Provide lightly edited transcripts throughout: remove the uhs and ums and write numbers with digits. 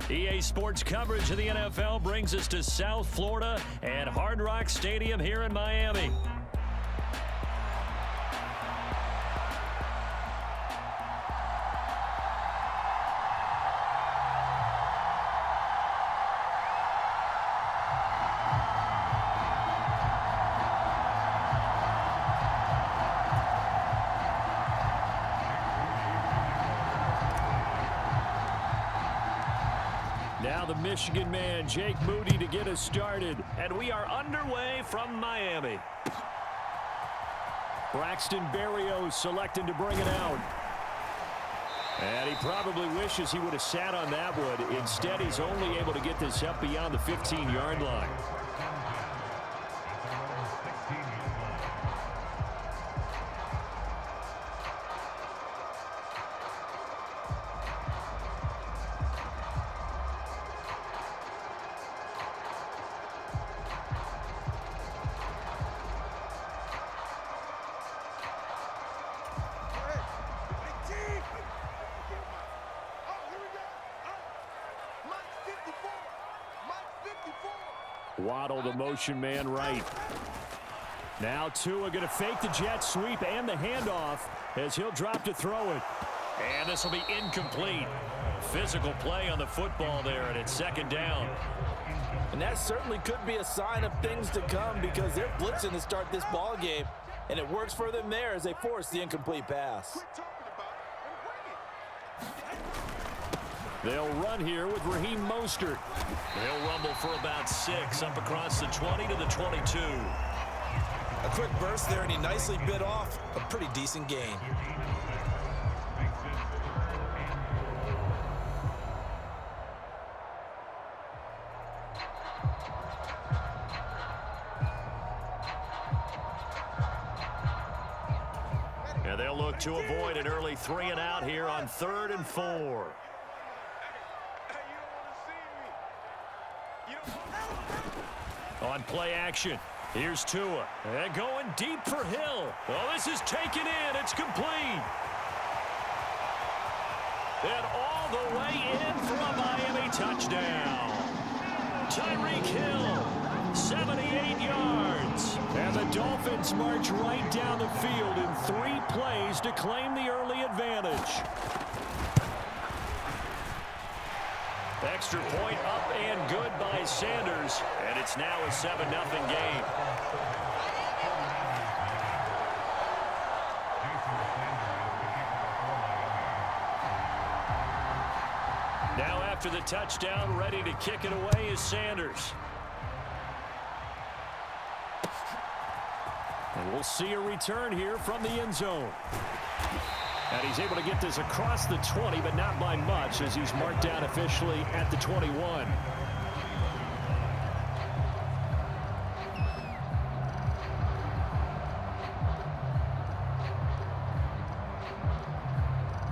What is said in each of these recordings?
EA Sports coverage of the NFL brings us to South Florida and Hard Rock Stadium here in Miami. Now the Michigan man, Jake Moody, to get us started. And we are underway from Miami. Braxton Berrios selected to bring it out. And he probably wishes he would have sat on that one. Instead, he's only able to get this up beyond the 15-yard line. Waddle, the motion man, right. Now Tua going to fake the jet sweep and the handoff as he'll drop to throw it. And this will be incomplete. Physical play on the football there, and it's second down. And that certainly could be a sign of things to come because they're blitzing to start this ball game, and it works for them there as they force the incomplete pass. They'll run here with Raheem Mostert. They'll rumble for about 6 up across the 20 to the 22. A quick burst there, and he nicely bit off a pretty decent gain. And they'll look to avoid an early 3 and out here on 3rd and 4. On play action, here's Tua. And going deep for Hill. Oh, this is taken in. It's complete. And all the way in for a Miami touchdown. Tyreek Hill, 78 yards. And the Dolphins march right down the field in 3 plays to claim the early advantage. Extra point up and good by Sanders, and it's now a 7-0 game. Now after the touchdown, ready to kick it away is Sanders. And we'll see a return here from the end zone. And he's able to get this across the 20, but not by much as he's marked down officially at the 21.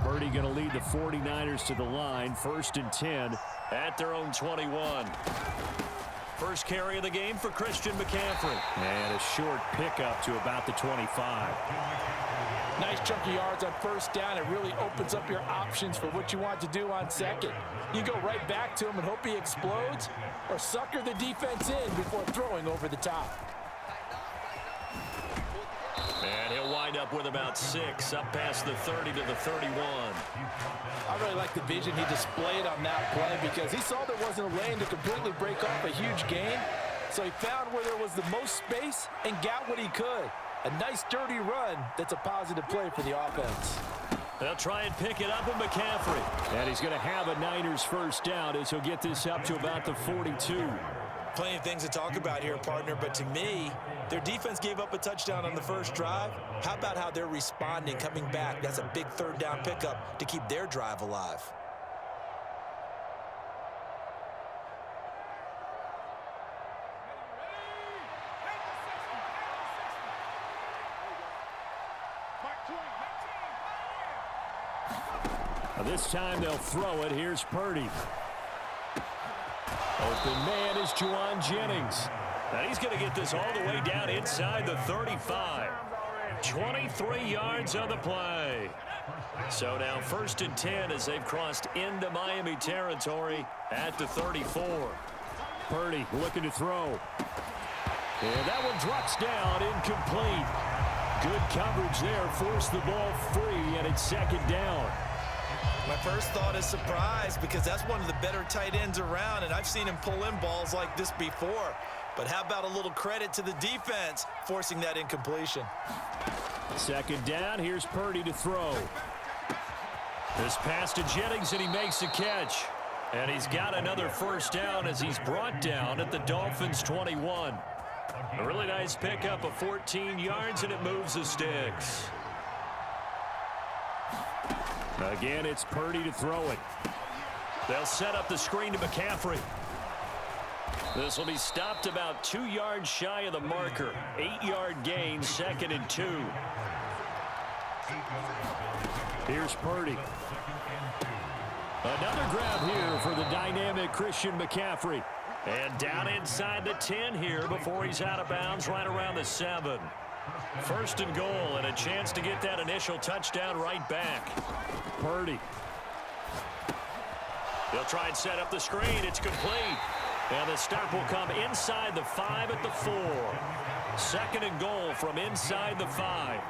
Purdy going to lead the 49ers to the line, 1st and 10 at their own 21. First carry of the game for Christian McCaffrey. And a short pickup to about the 25. Nice chunk of yards on 1st down. It really opens up your options for what you want to do on 2nd. You go right back to him and hope he explodes, or sucker the defense in before throwing over the top. And he'll wind up with about 6 up past the 30 to the 31. I really like the vision he displayed on that play because he saw there wasn't a lane to completely break off a huge gain. So he found where there was the most space and got what he could. A nice dirty run that's a positive play for the offense. They'll try and pick it up with McCaffrey. And he's going to have a Niners 1st down as he'll get this up to about the 42. Plenty of things to talk about here, partner, but to me, their defense gave up a touchdown on the first drive. How about how they're responding, coming back? That's a big 3rd down pickup to keep their drive alive. This time they'll throw it. Here's Purdy. Open man is Juwan Jennings. And he's going to get this all the way down inside the 35. 23 yards on the play. So now 1st and 10 as they've crossed into Miami territory at the 34. Purdy looking to throw. And that one drops down, incomplete. Good coverage there, forced the ball free, and it's 2nd down. My first thought is surprise because that's one of the better tight ends around, and I've seen him pull in balls like this before. But how about a little credit to the defense forcing that incompletion? 2nd down, here's Purdy to throw. This pass to Jennings, and he makes a catch. And he's got another 1st down as he's brought down at the Dolphins' 21. A really nice pickup of 14 yards, and it moves the sticks. Again, it's Purdy to throw it. They'll set up the screen to McCaffrey. This will be stopped about 2 yards shy of the marker. 8-yard gain, 2nd and 2. Here's Purdy. Another grab here for the dynamic Christian McCaffrey. And down inside the 10 here before he's out of bounds right around the 7. 1st and goal, and a chance to get that initial touchdown right back. Purdy. They'll try and set up the screen. It's complete. And the stop will come inside the 5 at the 4. 2nd and goal from inside the 5.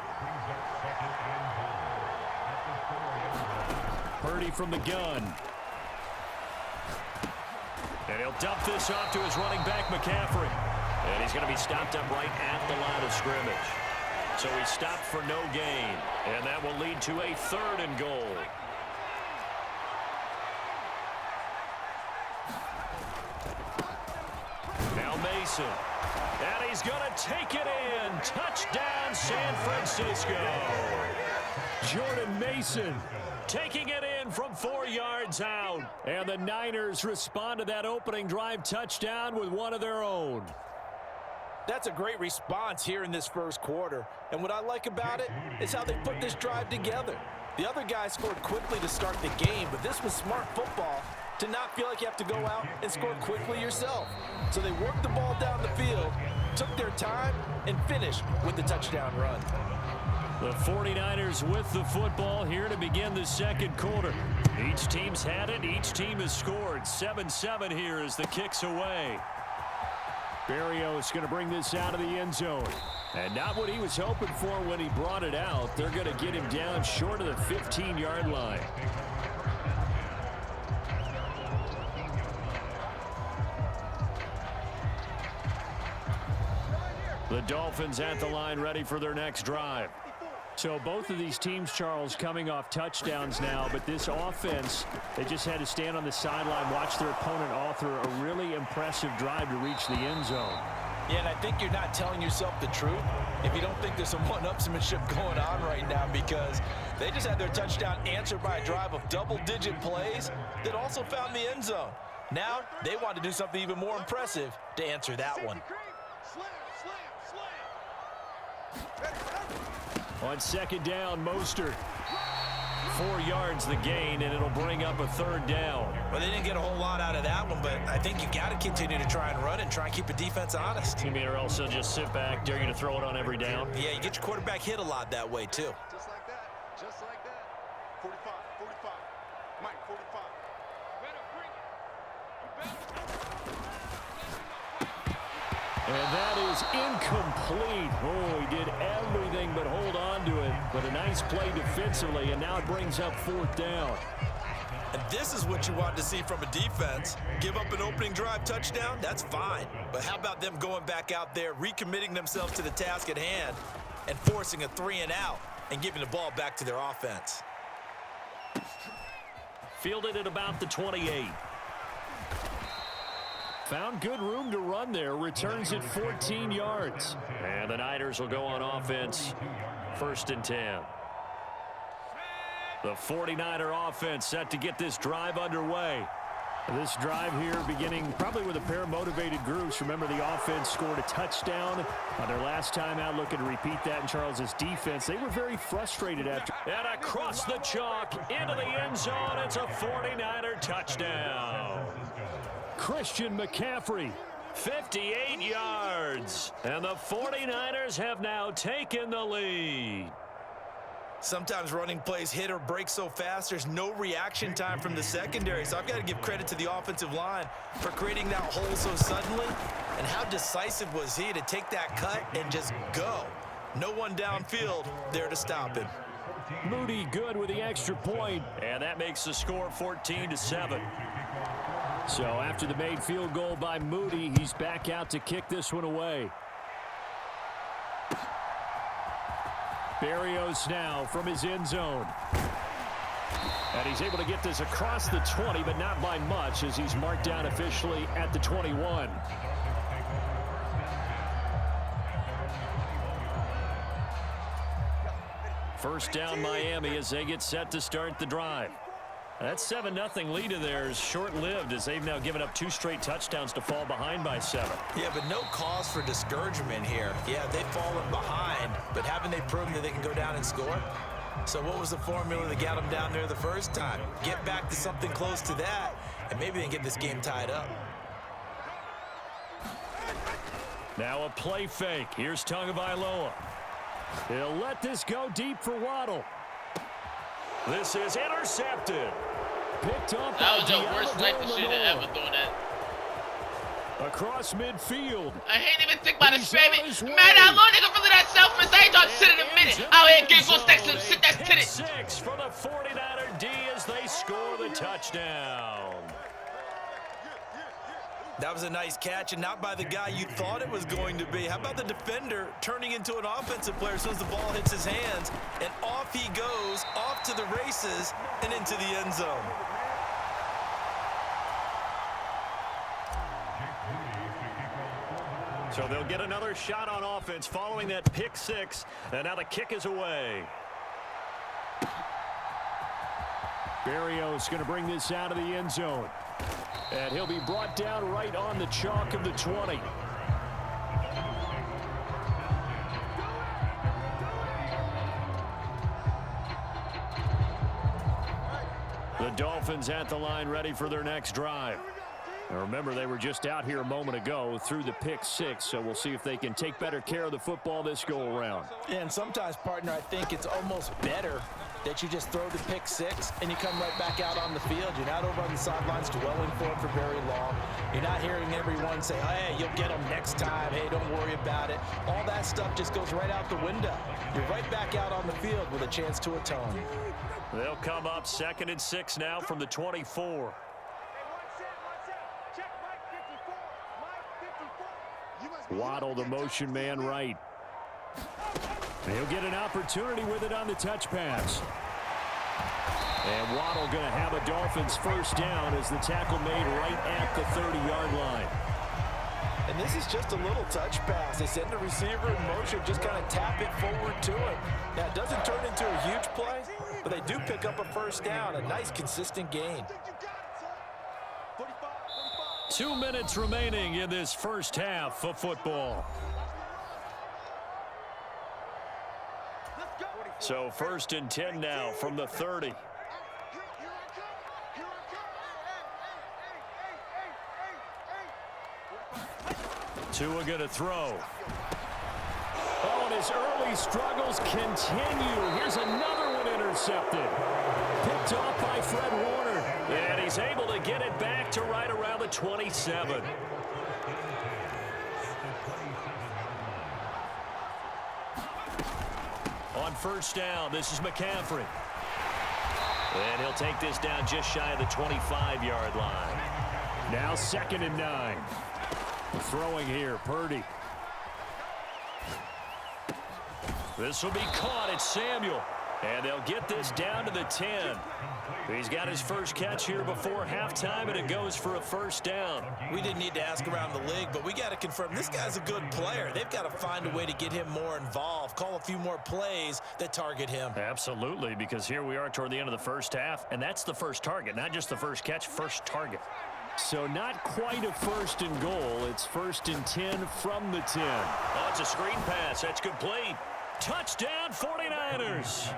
Purdy from the gun. And he'll dump this off to his running back, McCaffrey. And he's going to be stopped up right at the line of scrimmage. So he stopped for no gain. And that will lead to a 3rd and goal. Now Mason. And he's going to take it in. Touchdown, San Francisco. Jordan Mason taking it in from 4 yards out. And the Niners respond to that opening drive touchdown with one of their own. That's a great response here in this 1st quarter. And what I like about it is how they put this drive together. The other guys scored quickly to start the game, but this was smart football to not feel like you have to go out and score quickly yourself. So they worked the ball down the field, took their time, and finished with the touchdown run. The 49ers with the football here to begin the 2nd quarter. Each team's had it. Each team has scored. 7-7 here as the kick's away. Berrios going to bring this out of the end zone. And not what he was hoping for when he brought it out. They're going to get him down short of the 15-yard line. The Dolphins at the line ready for their next drive. So both of these teams, Charles, coming off touchdowns now, but this offense, they just had to stand on the sideline, watch their opponent author a really impressive drive to reach the end zone. Yeah, and I think you're not telling yourself the truth if you don't think there's some one-upsmanship going on right now, because they just had their touchdown answered by a drive of double-digit plays that also found the end zone. Now they want to do something even more impressive to answer that one. On 2nd down, Mostert. 4 yards the gain, and it'll bring up a 3rd down. Well, they didn't get a whole lot out of that one, but I think you got to continue to try and run and try and keep the defense honest. You mean, or else they'll just sit back, dare you to throw it on every down? Yeah, you get your quarterback hit a lot that way, too. Just like that. Just like that. 45, 45. Mike, 45. Better bring it. And that is incomplete. Oh, he did everything but hold on to it. But a nice play defensively, and now it brings up 4th down. And this is what you want to see from a defense. Give up an opening drive touchdown, that's fine. But how about them going back out there, recommitting themselves to the task at hand, and forcing a 3-and-out and giving the ball back to their offense? Fielded at about the 28. Found good room to run there. Returns it 14 yards. And the Niners will go on offense. 1st and 10. The 49er offense set to get this drive underway. This drive here beginning probably with a pair of motivated groups. Remember, the offense scored a touchdown on their last time out, looking to repeat that in Charles's defense. They were very frustrated after. And across the chalk into the end zone. It's a 49er touchdown. Christian McCaffrey 58 yards. And the 49ers have now taken the lead. Sometimes running plays hit or break so fast, there's no reaction time from the secondary. So I've got to give credit to the offensive line for creating that hole so suddenly. And how decisive was he to take that cut and just go? No one downfield there to stop him. Moody good with the extra point, and that makes the score 14-7. So after the made field goal by Moody, he's back out to kick this one away. Berrios now from his end zone. And he's able to get this across the 20, but not by much, as he's marked down officially at the 21. First down Miami as they get set to start the drive. That 7-0 lead of theirs short-lived, as they've now given up 2 straight touchdowns to fall behind by 7. Yeah, but no cause for discouragement here. Yeah, they've fallen behind, but haven't they proven that they can go down and score? So what was the formula that got them down there the first time? Get back to something close to that, and maybe they can get this game tied up. Now a play fake. Here's Tagovailoa. He'll let this go deep for Waddle. This is intercepted. Picked up. That was the worst night to see them ever doing that. Across midfield. I ain't even think about it, baby. Man, how long they gonna really that selfless? I ain't gonna sit in a minute. Out here, get go next to him, sit that to it. 6 for the 49er D as they score the touchdown. That was a nice catch, and not by the guy you thought it was going to be. How about the defender turning into an offensive player as soon as the ball hits his hands, and off he goes, off to the races, and into the end zone. So they'll get another shot on offense following that pick 6, and now the kick is away. Berrios going to bring this out of the end zone. And he'll be brought down right on the chalk of the 20. The Dolphins at the line ready for their next drive. And remember, they were just out here a moment ago through the pick 6, so we'll see if they can take better care of the football this go-around. And sometimes, partner, I think it's almost better that you just throw the pick 6 and you come right back out on the field. You're not over on the sidelines dwelling for it for very long. You're not hearing everyone say, hey, you'll get them next time. Hey, don't worry about it. All that stuff just goes right out the window. You're right back out on the field with a chance to atone. They'll come up 2nd and 6 now from the 24. Waddle, the motion man right. He'll get an opportunity with it on the touch pass. And Waddle going to have a Dolphins first down as the tackle made right at the 30-yard line. And this is just a little touch pass. They send the receiver in motion, just kind of tap it forward to him. Now, it doesn't turn into a huge play, but they do pick up a first down, a nice, consistent gain. 2 minutes remaining in this first half of football. So 1st and 10 now from the 30. Tua going to throw. Oh, and his early struggles continue. Here's another one intercepted. Picked off by Fred Warner. And he's able to get it back to right around the 27. On first down, this is McCaffrey. And he'll take this down just shy of the 25-yard line. Now 2nd and 9. Throwing here, Purdy. This will be caught. It's Samuel. And they'll get this down to the 10. He's got his first catch here before halftime, and it goes for a first down. We didn't need to ask around the league, but we got to confirm this guy's a good player. They've got to find a way to get him more involved, call a few more plays that target him. Absolutely, because here we are toward the end of the first half, and that's the first target, not just the first catch, first target. So not quite a 1st and goal. It's 1st and 10 from the 10. Oh, it's a screen pass. That's complete. Touchdown 49ers.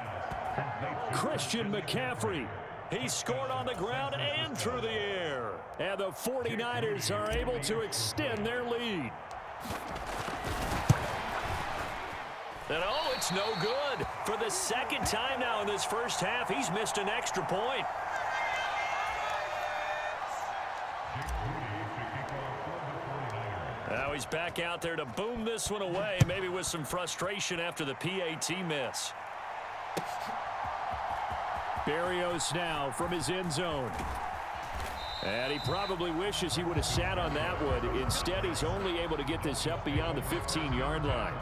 Christian McCaffrey He scored on the ground and through the air. And the 49ers are able to extend their lead. And oh, it's no good. For the second time now in this first half, he's missed an extra point. Now he's back out there to boom this one away, maybe with some frustration after the PAT miss. Berrios now from his end zone. And he probably wishes he would have sat on that one. Instead, he's only able to get this up beyond the 15-yard line.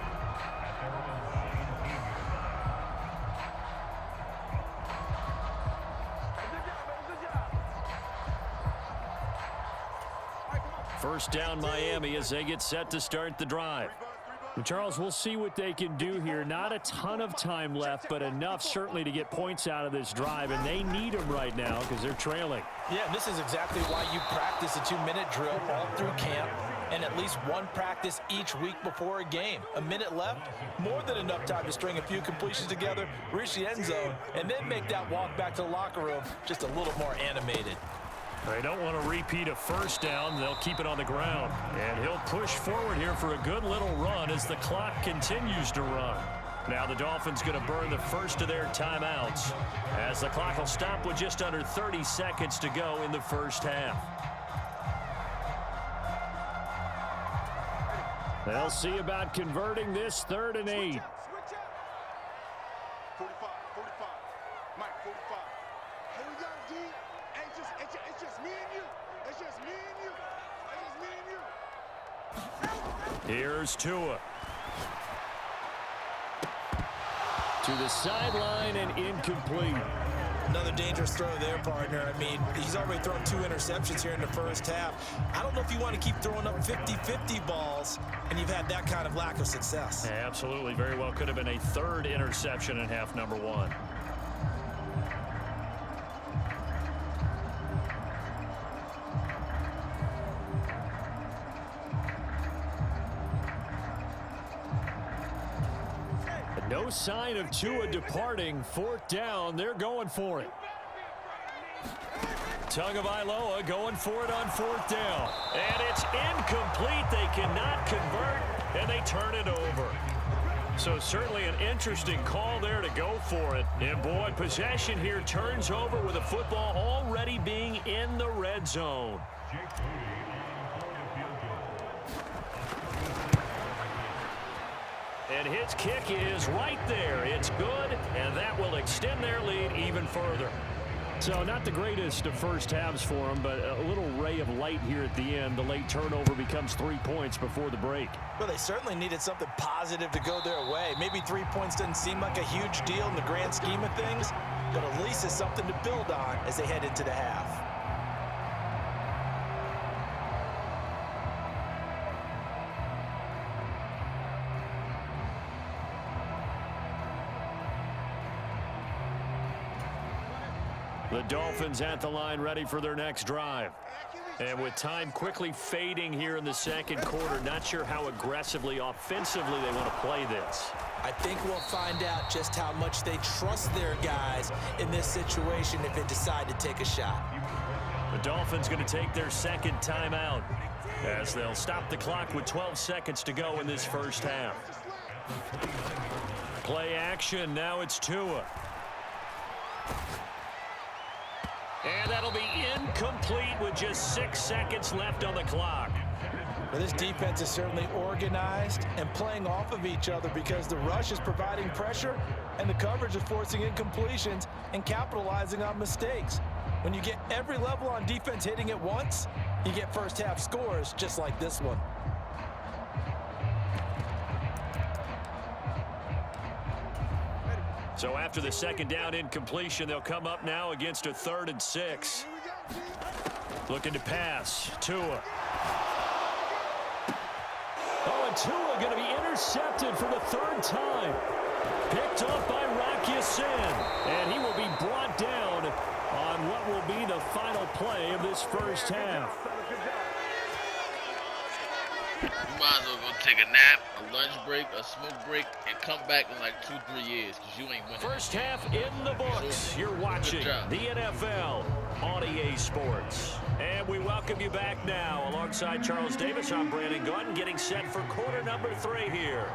First down Miami as they get set to start the drive. Well, Charles, we'll see what they can do here. Not a ton of time left, but enough certainly to get points out of this drive, and they need them right now because they're trailing. Yeah, this is exactly why you practice a 2-minute drill all through camp and at least one practice each week before a game. A minute left, more than enough time to string a few completions together, reach the end zone, and then make that walk back to the locker room just a little more animated. They don't want to repeat a first down. They'll keep it on the ground. And he'll push forward here for a good little run as the clock continues to run. Now the Dolphins going to burn the first of their timeouts as the clock will stop with just under 30 seconds to go in the first half. They'll see about converting this 3rd and 8. 45, 45. Mike, 45. Here we go, D. It's just me and you. It's just me and you. It's just me and you. Here's Tua. To the sideline and incomplete. Another dangerous throw there, partner. I mean, he's already thrown 2 interceptions here in the first half. I don't know if you want to keep throwing up 50-50 balls, and you've had that kind of lack of success. Absolutely. Very well could have been a 3rd interception in half number 1. No sign of Tua departing. 4th down. They're going for it. Tagovailoa going for it on 4th down. And it's incomplete. They cannot convert, and they turn it over. So certainly an interesting call there to go for it. And boy, possession here turns over with the football already being in the red zone. And his kick is right there. It's good, and that will extend their lead even further. So not the greatest of first halves for them, but a little ray of light here at the end. The late turnover becomes 3 points before the break. Well, they certainly needed something positive to go their way. Maybe 3 points doesn't seem like a huge deal in the grand scheme of things, but at least it's something to build on as they head into the half. The Dolphins at the line ready for their next drive. And with time quickly fading here in the second quarter, not sure how aggressively, offensively they want to play this. I think we'll find out just how much they trust their guys in this situation if they decide to take a shot. The Dolphins going to take their second timeout as they'll stop the clock with 12 seconds to go in this first half. Play action. Now it's Tua. And that'll be incomplete with just 6 seconds left on the clock. Well, this defense is certainly organized and playing off of each other because the rush is providing pressure and the coverage is forcing incompletions and capitalizing on mistakes. When you get every level on defense hitting at once, you get first half scores just like this one. So after the second down incompletion, they'll come up now against a 3rd and 6. Looking to pass. Tua. Oh, and Tua going to be intercepted for the 3rd time. Picked off by Rock Ya-Sin. And he will be brought down on what will be the final play of this first half. You might as well go take a nap, a lunch break, a smoke break, and come back in like 2-3 years, because you ain't winning. First half in the books. You're watching the NFL on EA Sports. And we welcome you back now. Alongside Charles Davis, I'm Brandon Gunn, getting set for quarter number 3 here.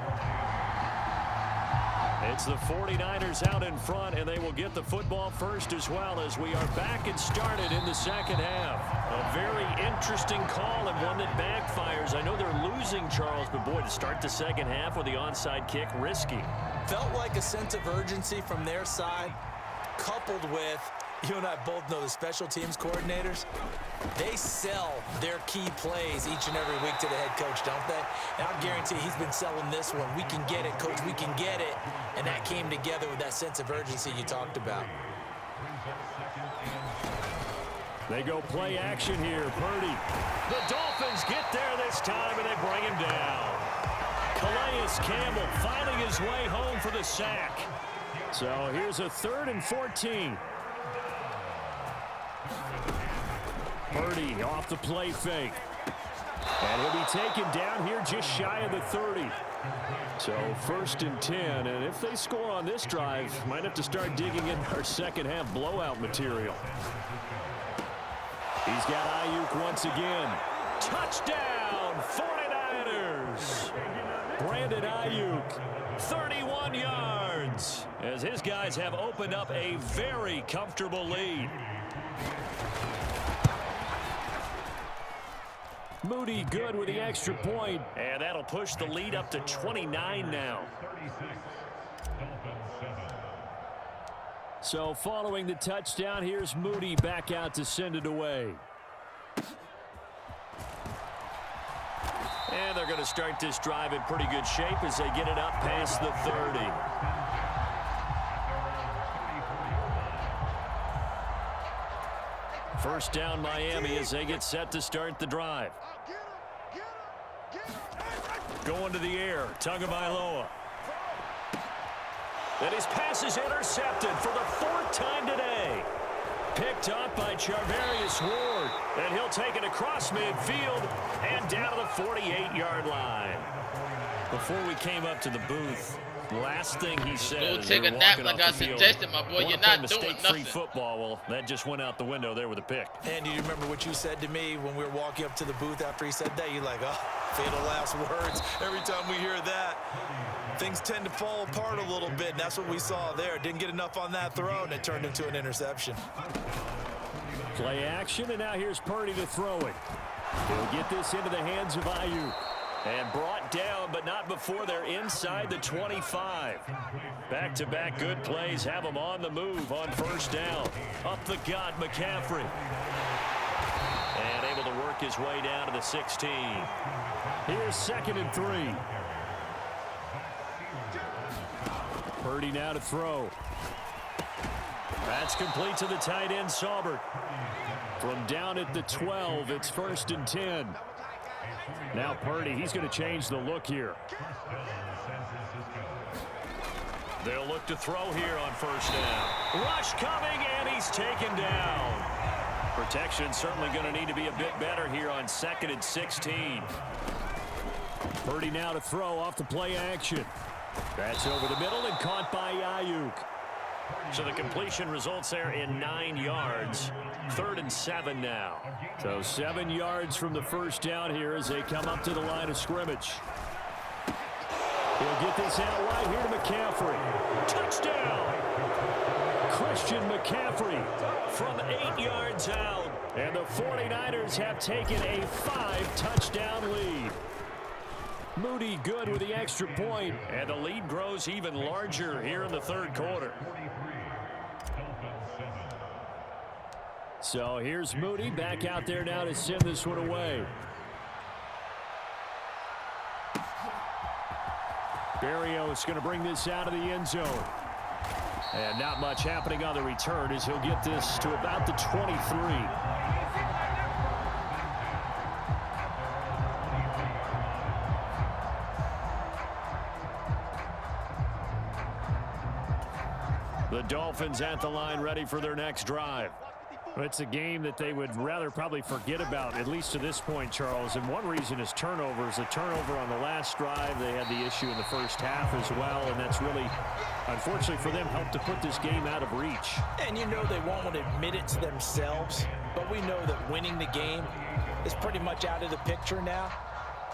It's the 49ers out in front, and they will get the football first as well as we are back and started in the second half. A very interesting call and one that backfires. I know they're losing, Charles, but boy, to start the second half with the onside kick, risky. Felt like a sense of urgency from their side, coupled with, you and I both know the special teams coordinators, they sell their key plays each and every week to the head coach, don't they? And I guarantee he's been selling this one. We can get it, coach, we can get it. And that came together with that sense of urgency you talked about. They go play action here. Purdy. The Dolphins get there this time, and they bring him down. Calais Campbell finding his way home for the sack. So here's a 3rd and 14. Purdy off the play fake. And he'll be taken down here just shy of the 30. So 1st and 10. And if they score on this drive, might have to start digging in our second half blowout material. He's got Ayuk once again. Touchdown, 49ers. Brandon Ayuk, 31 yards. As his guys have opened up a very comfortable lead. Moody good with the extra point, and that'll push the lead up to 29 now. So following the touchdown, here's Moody back out to send it away. And they're going to start this drive in pretty good shape as they get it up past the 30. First down Miami as they get set to start the drive. Going to the air, Tagovailoa. And his pass is intercepted for the 4th time today. Picked up by Charvarius Ward. And he'll take it across midfield and down to the 48-yard line. Before we came up to the booth, the last thing he said Go is take a nap like I suggested, my boy. You're not doing nothing. Football. Well, that just went out the window there with a pick. And do you remember what you said to me when we were walking up to the booth after he said that? You're like, oh, fatal last words. Every time we hear that, things tend to fall apart a little bit, and that's what we saw there. Didn't get enough on that throw, and it turned into an interception. Play action, and now here's Purdy to throw it. He'll get this into the hands of Ayuk. And brought down, but not before they're inside the 25. Back-to-back good plays have them on the move on first down. Up the gut, McCaffrey. And able to work his way down to the 16. Here's 2nd and 3. Purdy now to throw. That's complete to the tight end, Saubert. From down at the 12, it's 1st and 10. Now Purdy, he's going to change the look here. They'll look to throw here on first down. Rush coming, and he's taken down. Protection certainly going to need to be a bit better here on 2nd and 16. Purdy now to throw off the play action. That's over the middle and caught by Ayuk. So the completion results there in 9 yards. 3rd and 7 now. So 7 yards from the first down here as they come up to the line of scrimmage. He'll get this out wide here to McCaffrey. Touchdown! Christian McCaffrey from 8 yards out. And the 49ers have taken a 5-touchdown lead. Moody good with the extra point, and the lead grows even larger here in the 3rd quarter. So here's Moody back out there now to send this one away. Berrios going to bring this out of the end zone. And not much happening on the return as he'll get this to about the 23. The Dolphins at the line ready for their next drive. It's a game that they would rather probably forget about, at least to this point, Charles. And one reason is turnovers. A turnover on the last drive. They had the issue in the first half as well, and that's really, unfortunately for them, helped to put this game out of reach. And you know they won't admit it to themselves, but we know that winning the game is pretty much out of the picture now.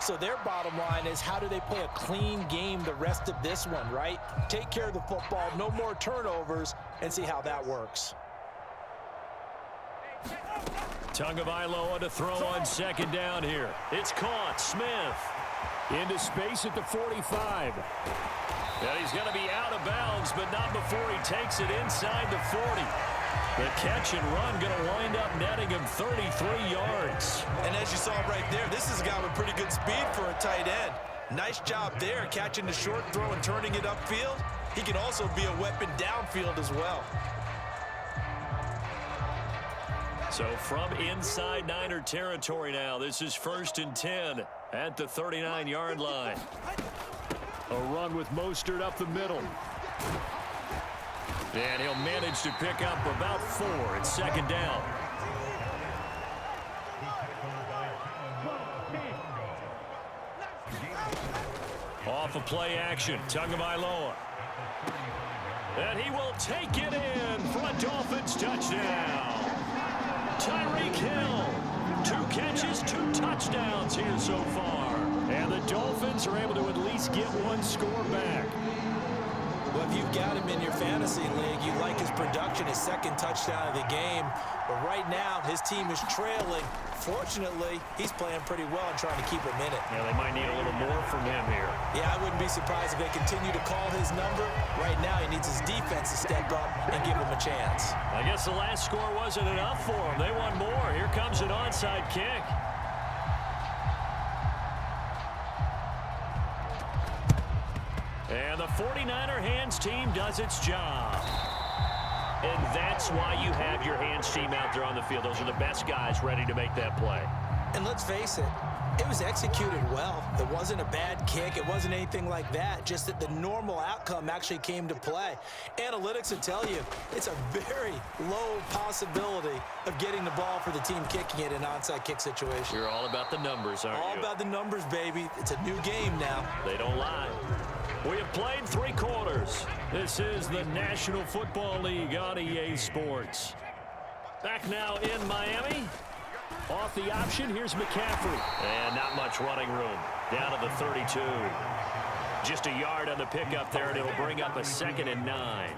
So their bottom line is, how do they play a clean game the rest of this one, right? Take care of the football, no more turnovers, and see how that works. Tagovailoa to throw on second down here. It's caught. Smith into space at the 45. And he's going to be out of bounds, but not before he takes it inside the 40. The catch and run going to wind up netting him 33 yards. And as you saw right there, this is a guy with pretty good speed for a tight end. Nice job there, catching the short throw and turning it upfield. He can also be a weapon downfield as well. So from inside Niner territory now, this is 1st and 10 at the 39-yard line. A run with Mostert up the middle. And he'll manage to pick up about 4 at second down. Off of play action, Tagovailoa. And he will take it in for a Dolphins touchdown. Tyreek Hill, 2 catches, 2 touchdowns here so far. And the Dolphins are able to at least get 1 score back. Well, if you've got him in your fantasy league, you like his production, his 2nd touchdown of the game. But right now, his team is trailing. Fortunately, he's playing pretty well and trying to keep him in it. Yeah, they might need a little more from him here. Yeah, I wouldn't be surprised if they continue to call his number. Right now, he needs his defense to step up and give him a chance. I guess the last score wasn't enough for him. They want more. Here comes an onside kick. And the 49er hands team does its job. And that's why you have your hands team out there on the field. Those are the best guys ready to make that play. And let's face it, it was executed well. It wasn't a bad kick. It wasn't anything like that. Just that the normal outcome actually came to play. Analytics will tell you it's a very low possibility of getting the ball for the team kicking it in an onside kick situation. You're all about the numbers, aren't you? All about the numbers, baby. It's a new game now. They don't lie. We have played 3 quarters. This is the National Football League on EA Sports. Back now in Miami. Off the option, here's McCaffrey. And not much running room. Down to the 32. Just a yard on the pickup there, and it'll bring up a 2nd and 9.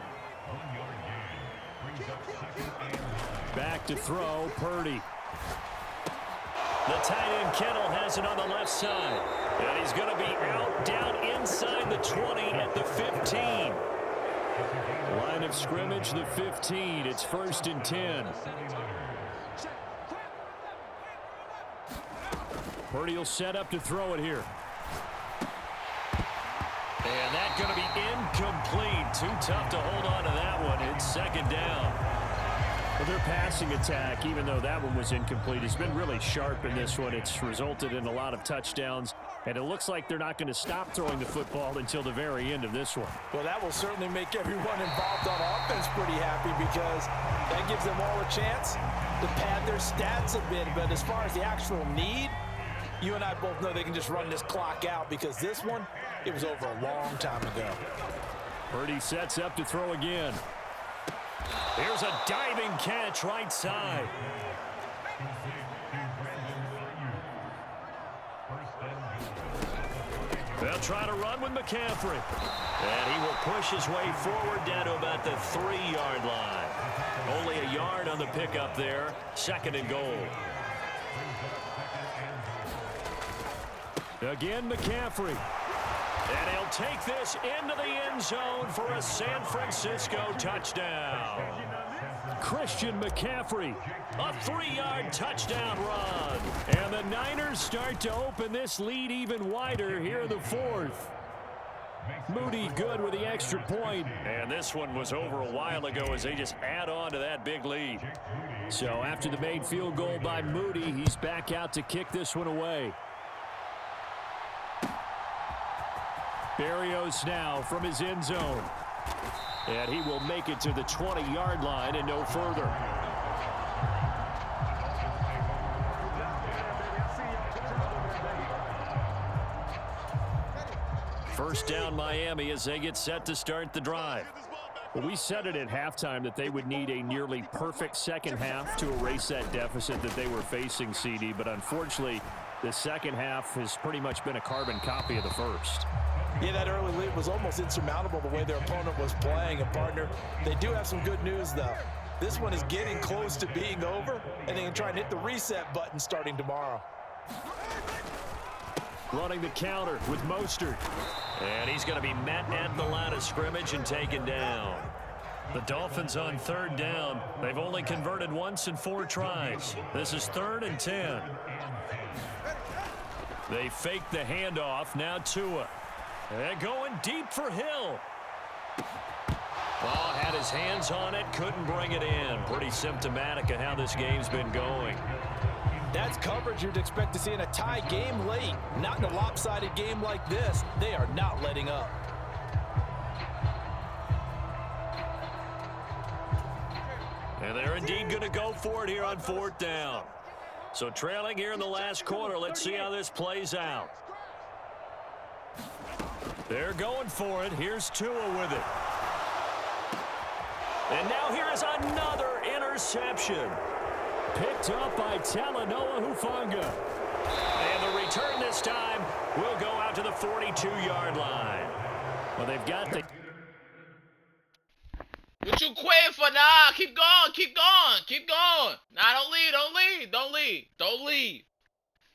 Back to throw, Purdy. The tight end Kittle has it on the left side. And he's going to be out down inside the 20 at the 15. Line of scrimmage, the 15. It's 1st and 10. Purdy will set up to throw it here. And that's going to be incomplete. Too tough to hold on to that one. It's 2nd down. Well, their passing attack, even though that one was incomplete, has been really sharp in this one. It's resulted in a lot of touchdowns, and it looks like they're not going to stop throwing the football until the very end of this one. Well, that will certainly make everyone involved on offense pretty happy, because that gives them all a chance to pad their stats a bit. But as far as the actual need, you and I both know they can just run this clock out, because this one, it was over a long time ago. Purdy sets up to throw again. Here's a diving catch right side. They'll try to run with McCaffrey. And he will push his way forward down to about the 3-yard line. Only a yard on the pickup there. 2nd and goal. Again, McCaffrey. And he'll take this into the end zone for a San Francisco touchdown. Christian McCaffrey, a 3-yard touchdown run. And the Niners start to open this lead even wider here in the 4th. Moody good with the extra point. And this one was over a while ago as they just add on to that big lead. So after the made field goal by Moody, he's back out to kick this one away. Berrios now from his end zone. And he will make it to the 20-yard line and no further. First down Miami as they get set to start the drive. Well, we said it at halftime that they would need a nearly perfect second half to erase that deficit that they were facing, CD. But unfortunately, the second half has pretty much been a carbon copy of the first. Yeah, that early lead was almost insurmountable the way their opponent was playing. And, partner, they do have some good news, though. This one is getting close to being over, and they can try and hit the reset button starting tomorrow. Running the counter with Mostert. And he's going to be met at the line of scrimmage and taken down. The Dolphins on third down. They've only converted once in 4 tries. This is 3rd and 10. They fake the handoff. Now Tua. They're going deep for Hill. Ball had his hands on it, couldn't bring it in. Pretty symptomatic of how this game's been going. That's coverage you'd expect to see in a tie game late. Not in a lopsided game like this. They are not letting up. And they're indeed going to go for it here on 4th down. So trailing here in the last quarter. Let's see how this plays out. They're going for it. Here's Tua with it. And now here is another interception. Picked up by Talanoa Hufanga. And the return this time will go out to the 42-yard line. Well, they've got the... What you quitting for? Nah, keep going, keep going, keep going. Nah, don't leave, don't leave, don't leave, don't leave.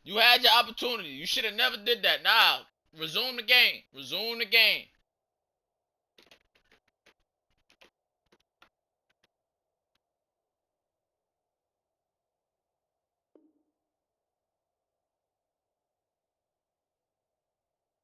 You had your opportunity. You should have never did that. Nah, resume the game. Resume the game.